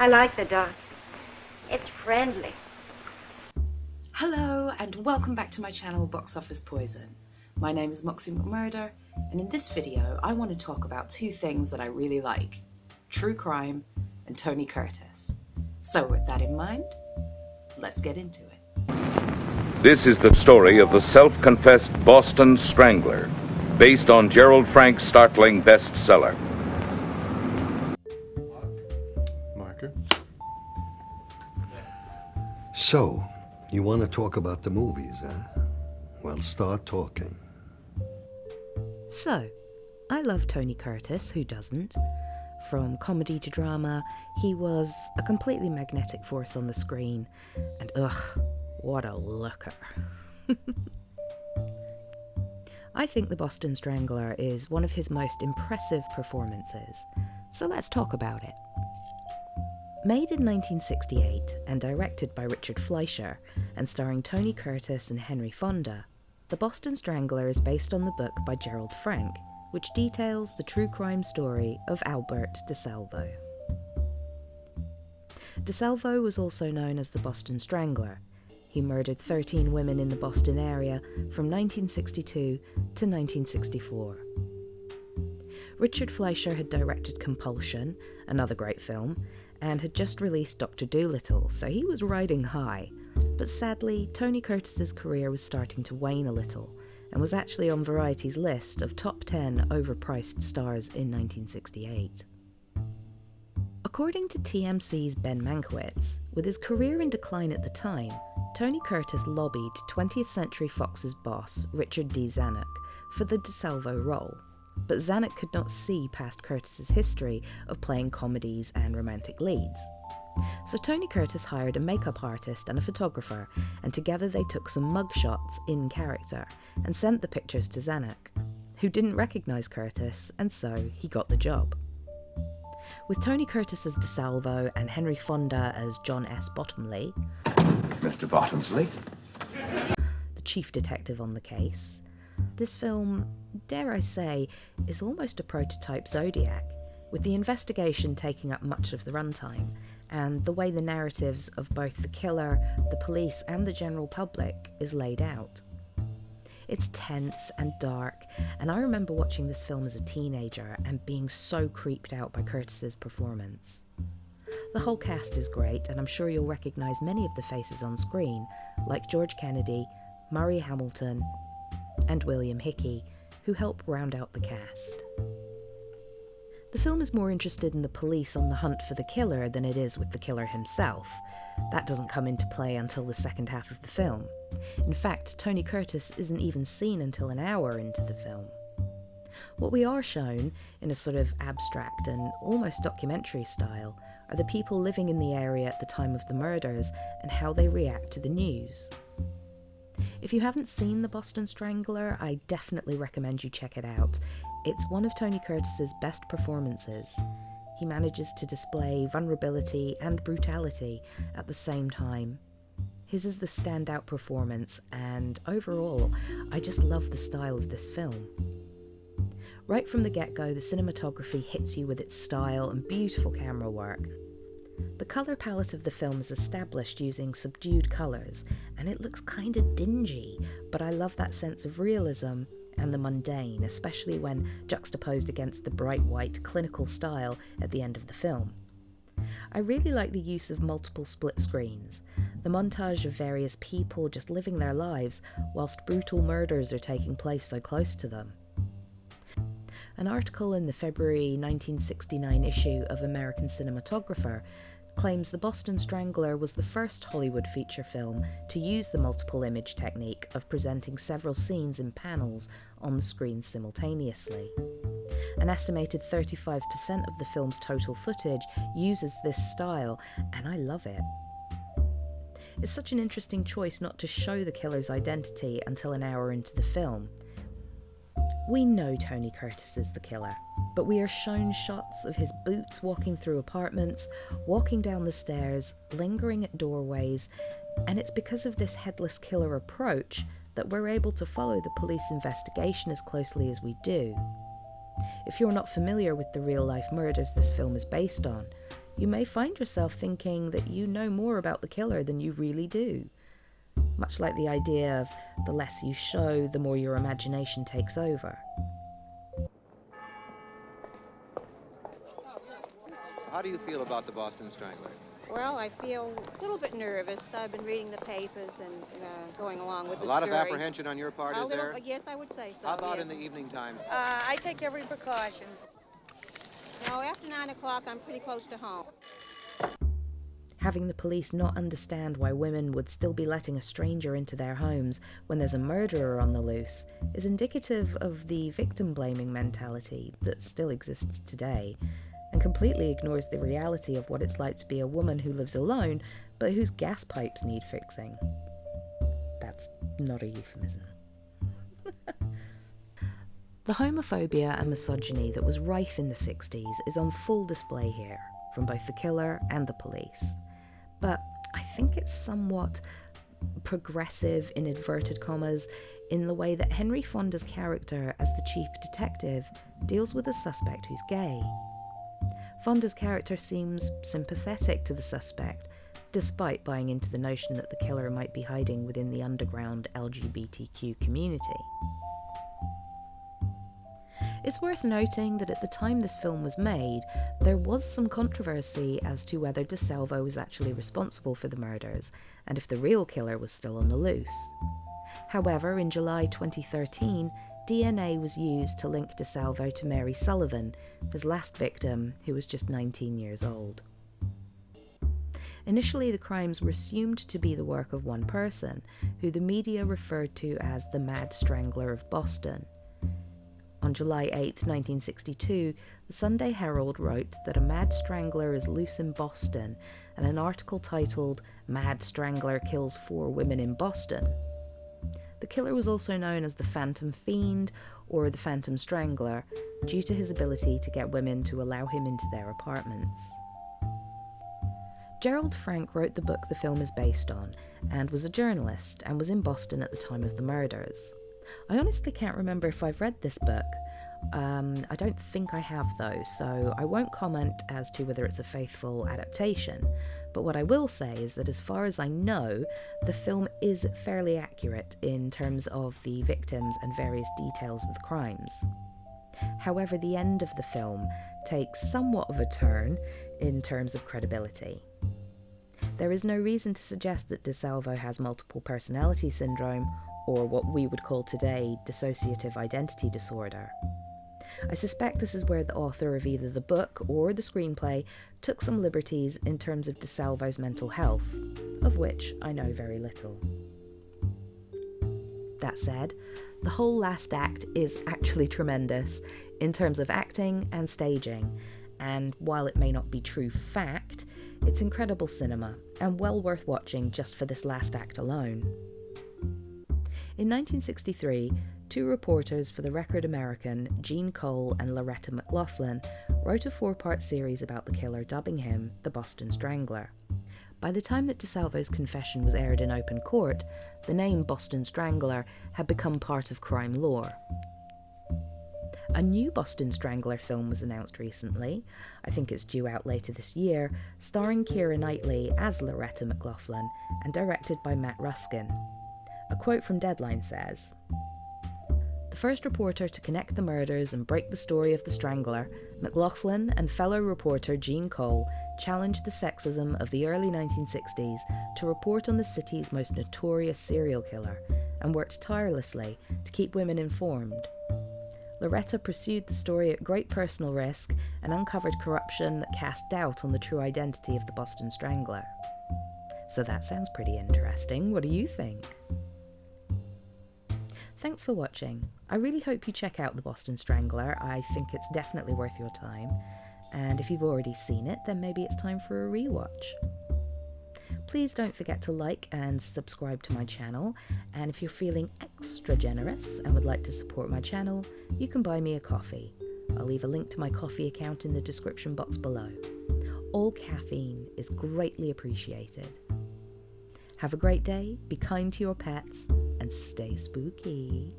I like the dog. It's friendly. Hello and welcome back to my channel Box Office Poison. My name is Moxie McMurder, and in this video I want to talk about two things that I really like: true crime and Tony Curtis. So with that in mind, let's get into it. This is the story of the self-confessed Boston Strangler, based on Gerald Frank's startling bestseller. Marker. So, you want to talk about the movies, huh? Well, start talking. So, I love Tony Curtis, who doesn't? From comedy to drama, he was a completely magnetic force on the screen, and ugh, what a looker. I think The Boston Strangler is one of his most impressive performances, so let's talk about it. Made in 1968 and directed by Richard Fleischer and starring Tony Curtis and Henry Fonda, The Boston Strangler is based on the book by Gerald Frank, which details the true crime story of Albert DeSalvo. DeSalvo was also known as the Boston Strangler. He murdered 13 women in the Boston area from 1962 to 1964. Richard Fleischer had directed Compulsion, another great film, and had just released Dr. Dolittle, so he was riding high. But sadly, Tony Curtis's career was starting to wane a little, and was actually on Variety's list of top 10 overpriced stars in 1968. According to TMC's Ben Mankiewicz, with his career in decline at the time, Tony Curtis lobbied 20th Century Fox's boss, Richard D. Zanuck, for the DeSalvo role. But Zanuck could not see past Curtis's history of playing comedies and romantic leads. So Tony Curtis hired a makeup artist and a photographer, and together they took some mugshots in character and sent the pictures to Zanuck, who didn't recognise Curtis, and so he got the job. With Tony Curtis as DeSalvo and Henry Fonda as John S. Bottomley, Mr. Bottomsley, the chief detective on the case, this film, dare I say, is almost a prototype Zodiac, with the investigation taking up much of the runtime, and the way the narratives of both the killer, the police, and the general public is laid out. It's tense and dark, and I remember watching this film as a teenager and being so creeped out by Curtis's performance. The whole cast is great, and I'm sure you'll recognise many of the faces on screen, like George Kennedy, Murray Hamilton, and William Hickey, who help round out the cast. The film is more interested in the police on the hunt for the killer than it is with the killer himself. That doesn't come into play until the second half of the film. In fact, Tony Curtis isn't even seen until an hour into the film. What we are shown, in a sort of abstract and almost documentary style, are the people living in the area at the time of the murders and how they react to the news. If you haven't seen The Boston Strangler, I definitely recommend you check it out. It's one of Tony Curtis's best performances. He manages to display vulnerability and brutality at the same time. His is the standout performance, and overall, I just love the style of this film. Right from the get-go, the cinematography hits you with its style and beautiful camera work. The colour palette of the film is established using subdued colours, and it looks kinda dingy, but I love that sense of realism and the mundane, especially when juxtaposed against the bright white clinical style at the end of the film. I really like the use of multiple split screens, the montage of various people just living their lives whilst brutal murders are taking place so close to them. An article in the February 1969 issue of American Cinematographer claims The Boston Strangler was the first Hollywood feature film to use the multiple image technique of presenting several scenes in panels on the screen simultaneously. An estimated 35% of the film's total footage uses this style, and I love it. It's such an interesting choice not to show the killer's identity until an hour into the film. We know Tony Curtis is the killer, but we are shown shots of his boots walking through apartments, walking down the stairs, lingering at doorways, and it's because of this headless killer approach that we're able to follow the police investigation as closely as we do. If you're not familiar with the real-life murders this film is based on, you may find yourself thinking that you know more about the killer than you really do. Much like the idea of the less you show, the more your imagination takes over. How do you feel about the Boston Strangler? Well, I feel a little bit nervous. I've been reading the papers and going along with the A lot story. of apprehension on your part, is there? Yes, I would say so. How about yes. in the evening time? I take every precaution. No, after 9 o'clock, I'm pretty close to home. Having the police not understand why women would still be letting a stranger into their homes when there's a murderer on the loose is indicative of the victim-blaming mentality that still exists today, and completely ignores the reality of what it's like to be a woman who lives alone, but whose gas pipes need fixing. That's not a euphemism. The homophobia and misogyny that was rife in the 60s is on full display here, from both the killer and the police. But I think it's somewhat progressive, in inverted commas, in the way that Henry Fonda's character as the chief detective deals with a suspect who's gay. Fonda's character seems sympathetic to the suspect, despite buying into the notion that the killer might be hiding within the underground LGBTQ community. It's worth noting that at the time this film was made, there was some controversy as to whether DeSalvo was actually responsible for the murders, and if the real killer was still on the loose. However, in July 2013, DNA was used to link DeSalvo to Mary Sullivan, his last victim, who was just 19 years old. Initially, the crimes were assumed to be the work of one person, who the media referred to as the Mad Strangler of Boston. On July 8, 1962, the Sunday Herald wrote that a mad strangler is loose in Boston, and an article titled "Mad Strangler Kills 4 Women in Boston." The killer was also known as the Phantom Fiend or the Phantom Strangler, due to his ability to get women to allow him into their apartments. Gerald Frank wrote the book the film is based on, and was a journalist, and was in Boston at the time of the murders. I honestly can't remember if I've read this book. I don't think I have though, so I won't comment as to whether it's a faithful adaptation, but what I will say is that as far as I know, the film is fairly accurate in terms of the victims and various details of the crimes. However, the end of the film takes somewhat of a turn in terms of credibility. There is no reason to suggest that DeSalvo has multiple personality syndrome, or what we would call today dissociative identity disorder. I suspect this is where the author of either the book or the screenplay took some liberties in terms of DeSalvo's mental health, of which I know very little. That said, the whole last act is actually tremendous in terms of acting and staging, and while it may not be true fact, it's incredible cinema and well worth watching just for this last act alone. In 1963, two reporters for the Record American, Gene Cole and Loretta McLaughlin, wrote a 4-part series about the killer, dubbing him the Boston Strangler. By the time that DeSalvo's confession was aired in open court, the name Boston Strangler had become part of crime lore. A new Boston Strangler film was announced recently, I think it's due out later this year, starring Keira Knightley as Loretta McLaughlin and directed by Matt Ruskin. A quote from Deadline says, "The first reporter to connect the murders and break the story of the Strangler, McLaughlin and fellow reporter Gene Cole challenged the sexism of the early 1960s to report on the city's most notorious serial killer and worked tirelessly to keep women informed. Loretta pursued the story at great personal risk and uncovered corruption that cast doubt on the true identity of the Boston Strangler." So that sounds pretty interesting. What do you think? Thanks for watching. I really hope you check out The Boston Strangler. I think it's definitely worth your time. And if you've already seen it, then maybe it's time for a rewatch. Please don't forget to like and subscribe to my channel. And if you're feeling extra generous and would like to support my channel, you can buy me a coffee. I'll leave a link to my coffee account in the description box below. All caffeine is greatly appreciated. Have a great day, be kind to your pets, and stay spooky.